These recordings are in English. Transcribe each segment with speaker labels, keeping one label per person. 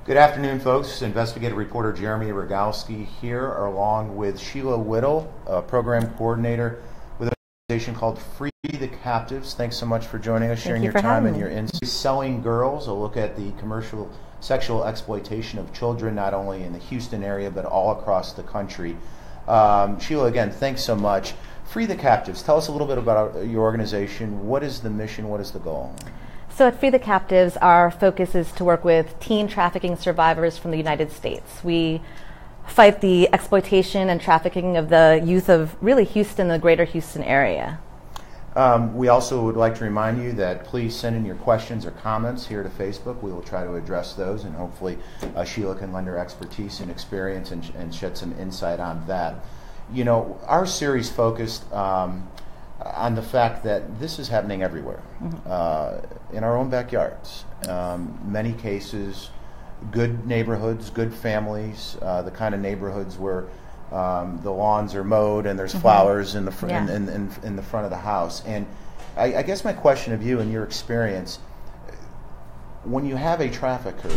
Speaker 1: Good afternoon, folks. Investigative reporter Jeremy Rogalski here, along with Sheila Whittle, a program coordinator with an organization called Free the Captives. Thanks so much for joining us, sharing your time and your insights. Selling Girls, a look at the commercial sexual exploitation of children, not only in the Houston area, but all across the country. Sheila, again, thanks so much. Free the Captives, tell us a little bit about your organization. What is the mission? What is the goal?
Speaker 2: So at Free the Captives, our focus is to work with teen trafficking survivors from the United States. We fight the exploitation and trafficking of the youth of really Houston, the greater Houston area.
Speaker 1: We also would like to remind you that please send in your questions or comments here to Facebook. We will try to address those, and hopefully Sheila can lend her expertise and experience and shed some insight on that. You know, our series focused on the fact that this is happening everywhere, in our own backyards. Many cases, good neighborhoods, good families, the kind of neighborhoods where the lawns are mowed and there's flowers in the in the front of the house. And I guess my question of you and your experience, when you have a trafficker,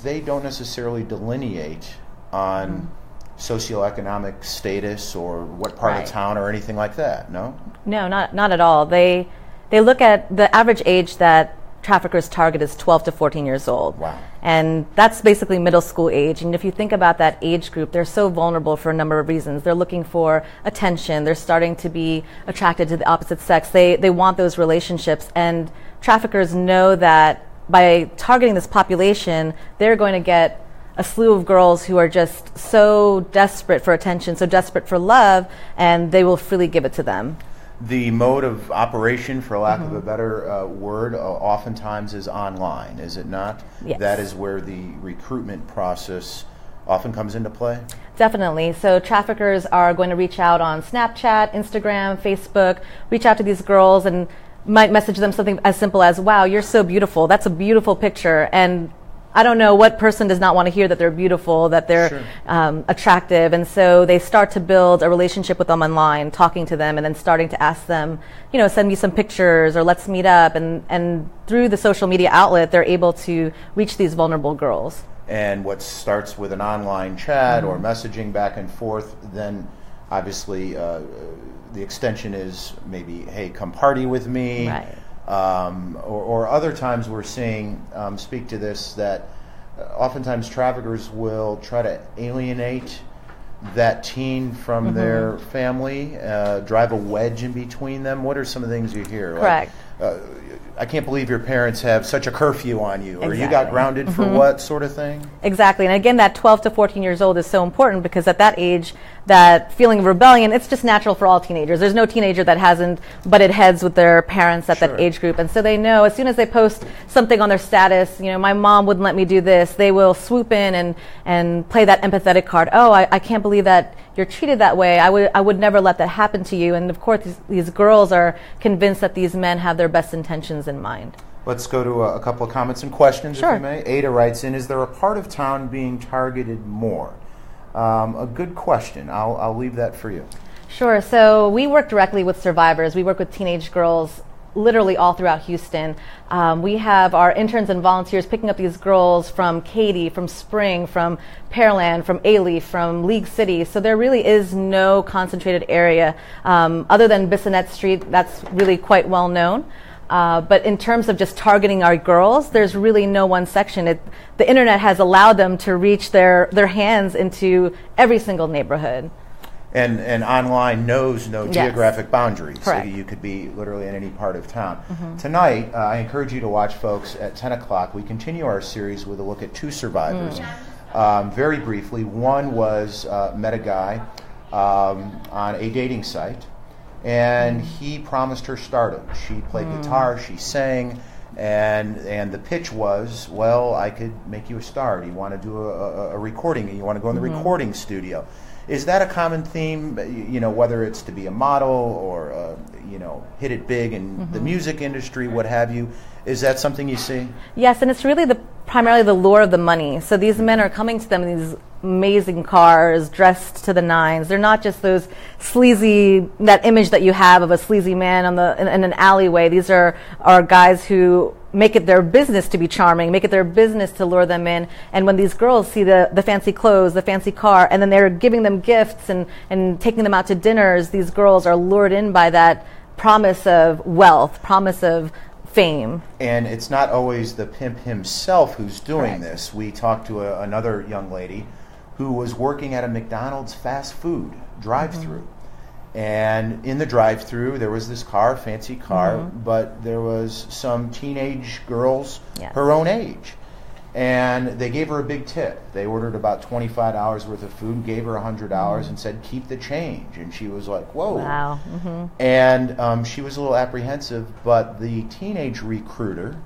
Speaker 1: they don't necessarily delineate on socioeconomic status or what part of town or anything like that, no?
Speaker 2: No, not at all. They look at the average age that traffickers target is 12 to 14 years old.
Speaker 1: Wow.
Speaker 2: And that's basically middle school age. And if you think about that age group, they're so vulnerable for a number of reasons. They're looking for attention. They're starting to be attracted to the opposite sex. They want those relationships. And traffickers know that by targeting this population, they're going to get a slew of girls who are just so desperate for attention, so desperate for love, and they will freely give it to them.
Speaker 1: The mode of operation, for lack of a better word, oftentimes is online, is it not?
Speaker 2: Yes.
Speaker 1: That is where the recruitment process often comes into play?
Speaker 2: Definitely. So traffickers are going to reach out on Snapchat, Instagram, Facebook, reach out to these girls and might message them something as simple as, "Wow, you're so beautiful. That's a beautiful picture." And I don't know what person does not want to hear that they're beautiful, that they're attractive. And so they start to build a relationship with them online, talking to them, and then starting to ask them, you know, send me some pictures or let's meet up. And through the social media outlet, they're able to reach these vulnerable girls.
Speaker 1: And what starts with an online chat or messaging back and forth, then obviously the extension is maybe, hey, come party with me.
Speaker 2: Right.
Speaker 1: Or other times we're seeing, speak to this, that oftentimes traffickers will try to alienate that teen from their family, drive a wedge in between them. What are some of the things you hear?
Speaker 2: Correct.
Speaker 1: Like, I can't believe your parents have such a curfew on you, or you got grounded for what sort of thing?
Speaker 2: Exactly. And again, that 12 to 14 years old is so important because at that age, that feeling of rebellion, it's just natural for all teenagers. There's no teenager that hasn't butted heads with their parents at that age group. And so they know as soon as they post something on their status, you know, my mom wouldn't let me do this, they will swoop in and play that empathetic card. Oh, I can't believe that you're treated that way. I would never let that happen to you. And of course, these girls are convinced that these men have their best intentions in mind.
Speaker 1: Let's go to a couple of comments and questions, if you may. Ada writes in, is there a part of town being targeted more? A good question. I'll leave that for you.
Speaker 2: Sure. So we work directly with survivors. We work with teenage girls literally all throughout Houston. We have our interns and volunteers picking up these girls from Katy, from Spring, from Pearland, from A-Leaf, from League City. So there really is no concentrated area other than Bissonnette Street. That's really quite well known. But in terms of just targeting our girls, there's really no one section. The internet has allowed them to reach their hands into every single neighborhood.
Speaker 1: And online knows no geographic boundaries.
Speaker 2: Correct.
Speaker 1: So you could be literally in any part of town. Tonight, I encourage you to watch, folks, at 10 o'clock. We continue our series with a look at two survivors. Very briefly, one was met a guy on a dating site, and he promised her stardom. She played guitar, she sang, and the pitch was, well, I could make you a star. Do you want to do a recording? You want to go in the recording studio? Is that a common theme, you know, whether it's to be a model or, you know, hit it big in the music industry, what have you? Is that something you see?
Speaker 2: Yes, and it's really primarily the lure of the money. So these men are coming to them in these amazing cars, dressed to the nines. They're not just those sleazy, that image that you have of a sleazy man in an alleyway. These are guys who make it their business to be charming, make it their business to lure them in. And when these girls see the fancy clothes, the fancy car, and then they're giving them gifts and taking them out to dinners, these girls are lured in by that promise of wealth, promise of fame.
Speaker 1: And it's not always the pimp himself who's doing
Speaker 2: Correct.
Speaker 1: this. We talked to another young lady who was working at a McDonald's fast food drive-through. And in the drive-through, there was this car, fancy car, but there was some teenage girls
Speaker 2: Yes.
Speaker 1: her own age. And they gave her a big tip. They ordered about $25 worth of food, gave her $100 and said, keep the change. And she was like, whoa.
Speaker 2: Wow.
Speaker 1: And she was a little apprehensive, but the teenage recruiter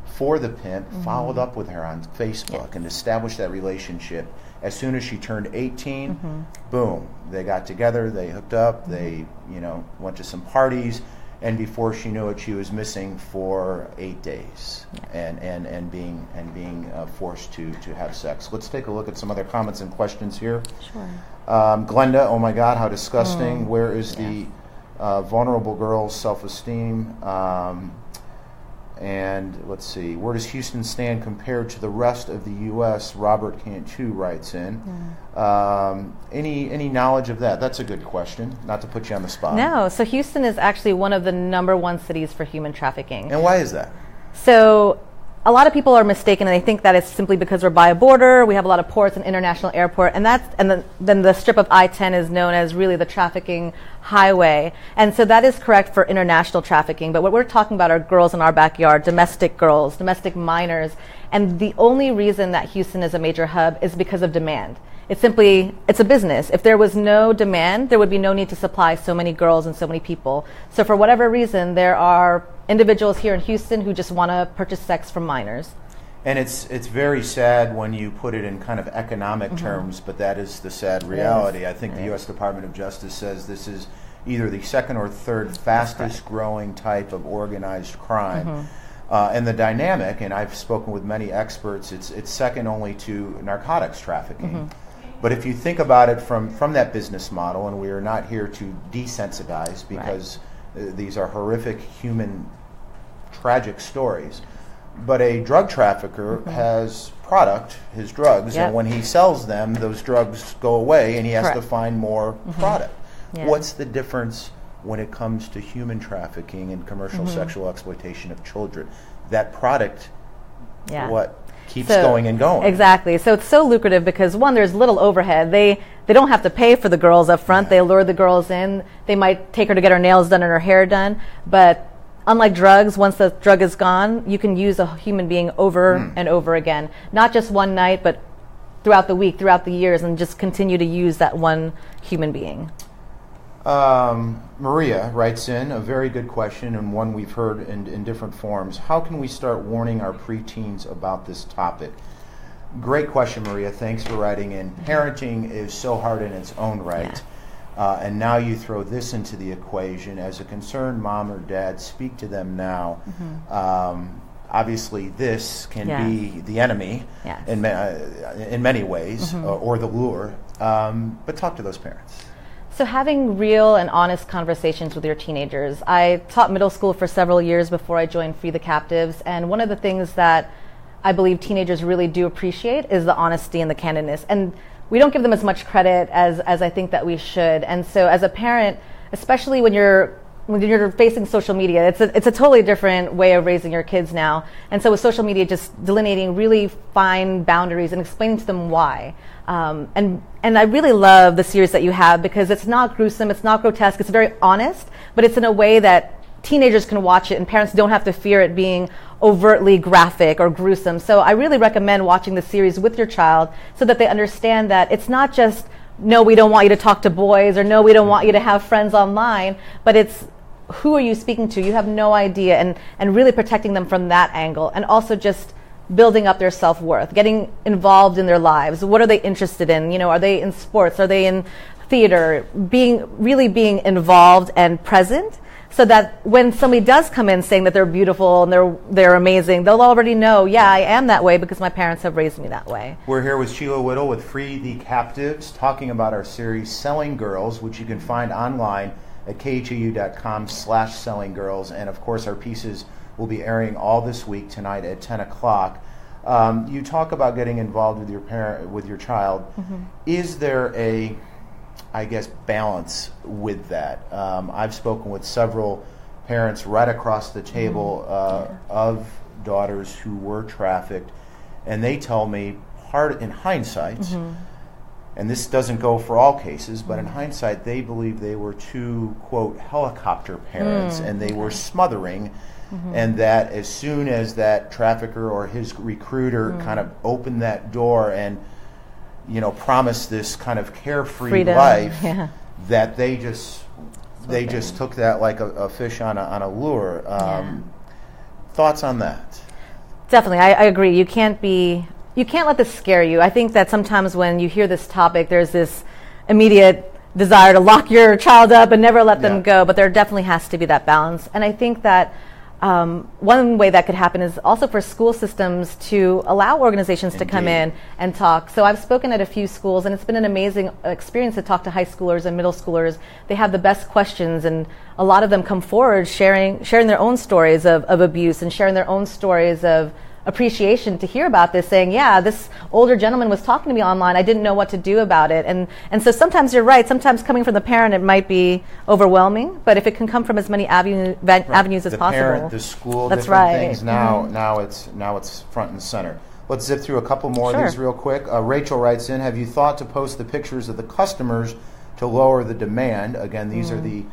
Speaker 1: for the pimp followed up with her on Facebook and established that relationship. As soon as she turned 18, boom, they got together, they hooked up, they went to some parties, and before she knew it, she was missing for 8 days and being forced to have sex. Let's take a look at some other comments and questions here.
Speaker 2: Sure.
Speaker 1: Glenda, oh my God, how disgusting. Where is the vulnerable girl's self-esteem? And let's see, where does Houston stand compared to the rest of the U.S.? Robert KHOU writes in. Any knowledge of that? That's a good question. Not to put you on the spot.
Speaker 2: No, so Houston is actually one of the #1 cities for human trafficking.
Speaker 1: And why is that?
Speaker 2: So a lot of people are mistaken, and they think that it's simply because we're by a border. We have a lot of ports and international airport, and then the strip of I-10 is known as really the trafficking highway. And so that is correct for international trafficking. But what we're talking about are girls in our backyard, domestic girls, domestic minors. And the only reason that Houston is a major hub is because of demand. It's a business. If there was no demand, there would be no need to supply so many girls and so many people. So for whatever reason, there are individuals here in Houston who just want to purchase sex from minors.
Speaker 1: And it's very sad when you put it in kind of economic terms, but that is the sad reality. I think the U.S. Department of Justice says this is either the second or third fastest growing type of organized crime. And the dynamic, and I've spoken with many experts, it's second only to narcotics trafficking. But if you think about it from that business model, and we are not here to desensitize because these are horrific human tragic stories, but a drug trafficker has product, his drugs, and when he sells them, those drugs go away and he has to find more product. What's the difference when it comes to human trafficking and commercial sexual exploitation of children? That product, what keeps going and going.
Speaker 2: Exactly. So it's so lucrative because, one, there's little overhead. They don't have to pay for the girls up front. They lure the girls in. They might take her to get her nails done and her hair done. But unlike drugs, once the drug is gone, you can use a human being over and over again. Not just one night, but throughout the week, throughout the years, and just continue to use that one human being.
Speaker 1: Maria writes in a very good question, and one we've heard in different forms. How can we start warning our preteens about this topic? Great question, Maria. Thanks for writing in. Parenting is so hard in its own right. And now you throw this into the equation. As a concerned mom or dad, speak to them now. Obviously, this can be the enemy in many ways, or the lure. But talk to those parents.
Speaker 2: So having real and honest conversations with your teenagers. I taught middle school for several years before I joined Free the Captives, and one of the things that I believe teenagers really do appreciate is the honesty and the candidness. And we don't give them as much credit as I think that we should. And so as a parent, especially when you're facing social media, it's a totally different way of raising your kids now. And so with social media, just delineating really fine boundaries and explaining to them why. And I really love the series that you have because it's not gruesome, it's not grotesque, it's very honest, but it's in a way that teenagers can watch it and parents don't have to fear it being overtly graphic or gruesome. So I really recommend watching the series with your child so that they understand that it's not just, no, we don't want you to talk to boys, or no, we don't want you to have friends online, but it's who are you speaking to? You have no idea, and really protecting them from that angle, and also just building up their self-worth, getting involved in their lives. What are they interested in? Are they in sports? Are they in theater? Really being involved and present, so that when somebody does come in saying that they're beautiful and they're amazing, they'll already know, yeah, I am that way because my parents have raised me that way.
Speaker 1: We're here with Sheila Whittle with Free the Captives, talking about our series Selling Girls, which you can find online at khou.com/sellinggirls. And of course, our pieces will be airing all this week tonight at 10 o'clock. You talk about getting involved with your child. Is there a, I guess, balance with that? I've spoken with several parents right across the table of daughters who were trafficked, and they tell me, in hindsight, and this doesn't go for all cases, but in hindsight, they believe they were two, quote, helicopter parents, and they were smothering, and that as soon as that trafficker or his recruiter kind of opened that door and, you know, promised this kind of carefree
Speaker 2: freedom,
Speaker 1: life, that they just took that like a fish on a lure. Thoughts on that?
Speaker 2: Definitely, I agree. You can't let this scare you. I think that sometimes when you hear this topic, there's this immediate desire to lock your child up and never let them go, but there definitely has to be that balance. And I think that one way that could happen is also for school systems to allow organizations to come in and talk. So I've spoken at a few schools, and it's been an amazing experience to talk to high schoolers and middle schoolers. They have the best questions, and a lot of them come forward sharing their own stories of abuse and sharing their own stories of appreciation to hear about this, saying, yeah, this older gentleman was talking to me online. I didn't know what to do about it. And so sometimes you're right. Sometimes coming from the parent, it might be overwhelming. But if it can come from as many avenues as possible. The
Speaker 1: parent, the school,
Speaker 2: that's
Speaker 1: different
Speaker 2: right.
Speaker 1: things. Now it's front and center. Let's zip through a couple more of these real quick. Rachel writes in, have you thought to post the pictures of the customers to lower the demand? Again, these are the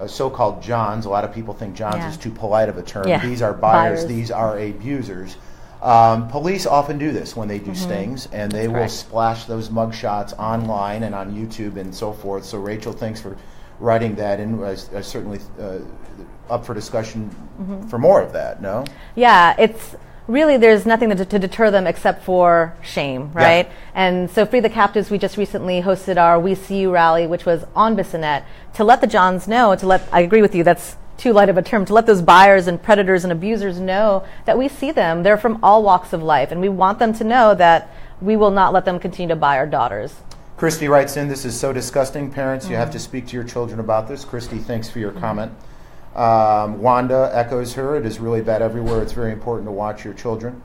Speaker 1: so-called Johns. A lot of people think Johns is too polite of a term. These are buyers. These are abusers. Police often do this when they do stings, and they will splash those mugshots online and on YouTube and so forth. So Rachel, thanks for writing that in. I certainly up for discussion for more of that, no? Yeah,
Speaker 2: it's really, there's nothing to deter them except for shame, right? Yeah. And so Free the Captives, we just recently hosted our We See You rally, which was on Bissonnette, to let the Johns know, I agree with you, that's too light of a term, to let those buyers and predators and abusers know that we see them. They're from all walks of life, and we want them to know that we will not let them continue to buy our daughters.
Speaker 1: Christy writes in, this is so disgusting. Parents, you have to speak to your children about this. Christy, thanks for your comment. Wanda echoes her. It is really bad everywhere. It's very important to watch your children.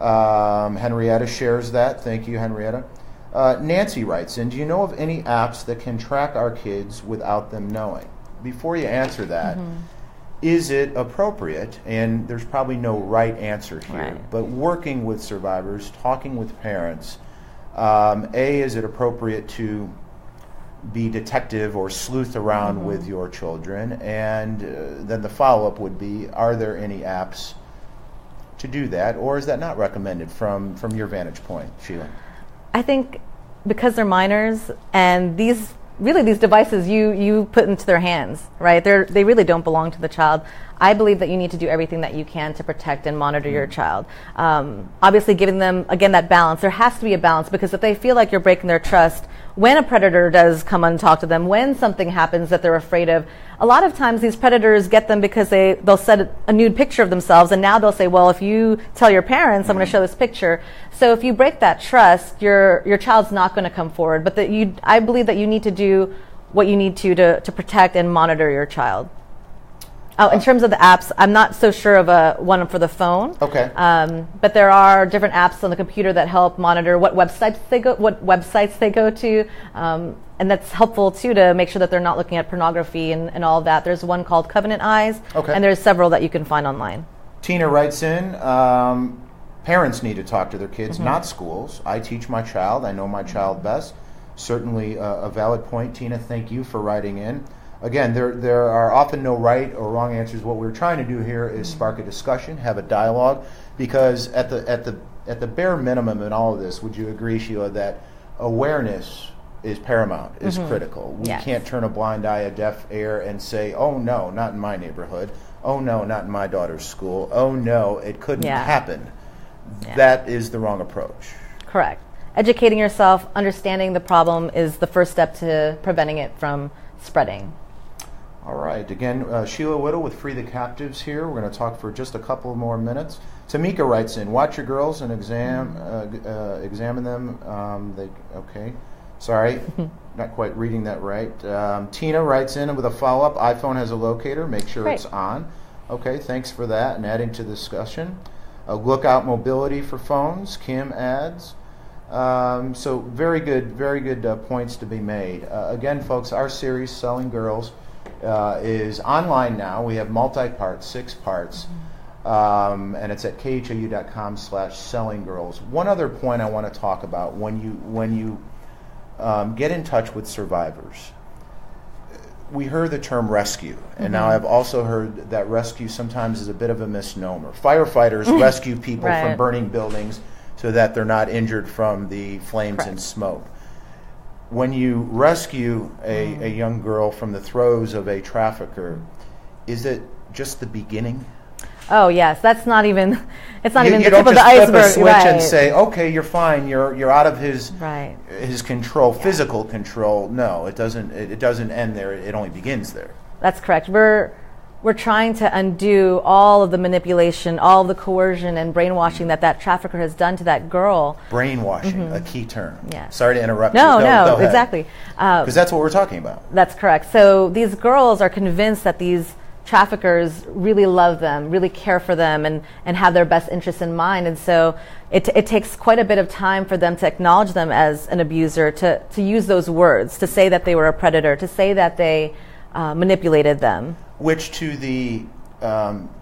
Speaker 1: Henrietta shares that. Thank you, Henrietta. Nancy writes in, do you know of any apps that can track our kids without them knowing? Before you answer that, is it appropriate, and there's probably no right answer here, but working with survivors, talking with parents, is it appropriate to be detective or sleuth around with your children? And then the follow-up would be, are there any apps to do that, or is that not recommended from your vantage point, Sheila?
Speaker 2: I think because they're minors, and these devices you put into their hands, right? They really don't belong to the child. I believe that you need to do everything that you can to protect and monitor your child. Obviously, giving them, again, that balance. There has to be a balance, because if they feel like you're breaking their trust, when a predator does come and talk to them, when something happens that they're afraid of, a lot of times these predators get them because they'll set a nude picture of themselves, and now they'll say, well, if you tell your parents, I'm going to show this picture. So if you break that trust, your child's not going to come forward. But I believe that you need to do what you need to protect and monitor your child. Oh, in terms of the apps, I'm not so sure of one for the phone.
Speaker 1: Okay.
Speaker 2: But there are different apps on the computer that help monitor what websites they go to, and that's helpful too to make sure that they're not looking at pornography and all of that. There's one called Covenant Eyes, and there's several that you can find online.
Speaker 1: Tina writes in, parents need to talk to their kids, not schools. I teach my child. I know my child best. Certainly a valid point, Tina. Thank you for writing in. Again, there are often no right or wrong answers. What we're trying to do here is spark a discussion, have a dialogue, because at the bare minimum in all of this, would you agree, Sheila, that awareness is paramount, is critical? We can't turn a blind eye, a deaf ear, and say, oh no, not in my neighborhood. Oh no, not in my daughter's school. Oh no, it couldn't happen. That is the wrong approach.
Speaker 2: Correct. Educating yourself, understanding the problem is the first step to preventing it from spreading.
Speaker 1: All right. Again, Sheila Whittle with Free the Captives here. We're going to talk for just a couple more minutes. Tamika writes in, watch your girls and examine them. Sorry, not quite reading that right. Tina writes in with a follow-up. iPhone has a locator. Make sure it's on. Okay, thanks for that and adding to the discussion. Lookout Mobility for phones, Kim adds. So very good points to be made. Again, folks, our series, Selling Girls, is online now. We have multi-parts, 6 parts, and it's at khou.com/sellinggirls. One other point I want to talk about, when you get in touch with survivors, we heard the term rescue, and now I've also heard that rescue sometimes is a bit of a misnomer. Firefighters rescue people from burning buildings so that they're not injured from the flames and smoke. When you rescue a young girl from the throes of a trafficker, is it just the beginning?
Speaker 2: Oh yes, that's not even. It's not even the
Speaker 1: you
Speaker 2: tip
Speaker 1: don't
Speaker 2: of the
Speaker 1: just flip
Speaker 2: iceberg.
Speaker 1: a switch and say, "Okay, you're fine. You're out of his control, physical control." No, it doesn't. It doesn't end there. It only begins there.
Speaker 2: That's correct. We're trying to undo all of the manipulation, all of the coercion and brainwashing that trafficker has done to that girl.
Speaker 1: Brainwashing, a key term.
Speaker 2: Yeah.
Speaker 1: Sorry to interrupt you.
Speaker 2: No,
Speaker 1: Go ahead.
Speaker 2: exactly.
Speaker 1: Because that's what we're talking about.
Speaker 2: That's correct. So these girls are convinced that these traffickers really love them, really care for them, and have their best interests in mind. And so it takes quite a bit of time for them to acknowledge them as an abuser, to use those words, to say that they were a predator, to say that they manipulated them.
Speaker 1: Which to the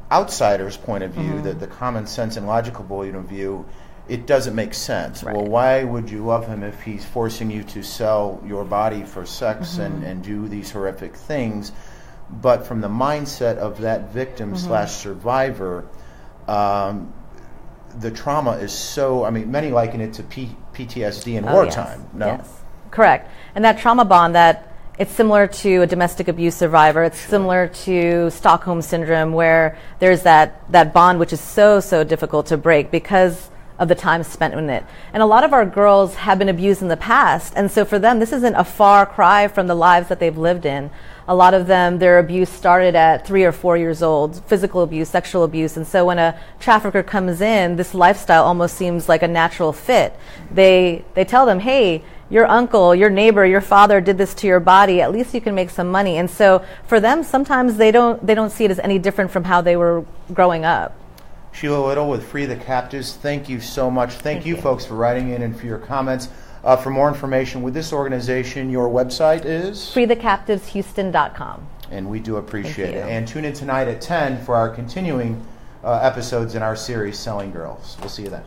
Speaker 1: outsider's point of view, the common sense and logical point of view, it doesn't make sense.
Speaker 2: Right.
Speaker 1: Well, why would you love him if he's forcing you to sell your body for sex and do these horrific things? But from the mindset of that victim / survivor, the trauma is so, many liken it to PTSD in wartime.
Speaker 2: Yes.
Speaker 1: No?
Speaker 2: Yes, correct. And that trauma bond, it's similar to a domestic abuse survivor. It's similar to Stockholm Syndrome, where there's that bond which is so difficult to break because of the time spent in it. And a lot of our girls have been abused in the past, and so for them, this isn't a far cry from the lives that they've lived in. A lot of them, their abuse started at 3 or 4 years old, physical abuse, sexual abuse. And so when a trafficker comes in, this lifestyle almost seems like a natural fit. They tell them, hey, your uncle, your neighbor, your father did this to your body. At least you can make some money. And so for them, sometimes they don't see it as any different from how they were growing up.
Speaker 1: Sheila Whittle with Free the Captives, thank you so much. Thank you folks for writing in and for your comments. For more information with this organization, your website is?
Speaker 2: freethecaptiveshouston.com.
Speaker 1: And we do appreciate it. And tune in tonight at 10 for our continuing episodes in our series, Selling Girls. We'll see you then.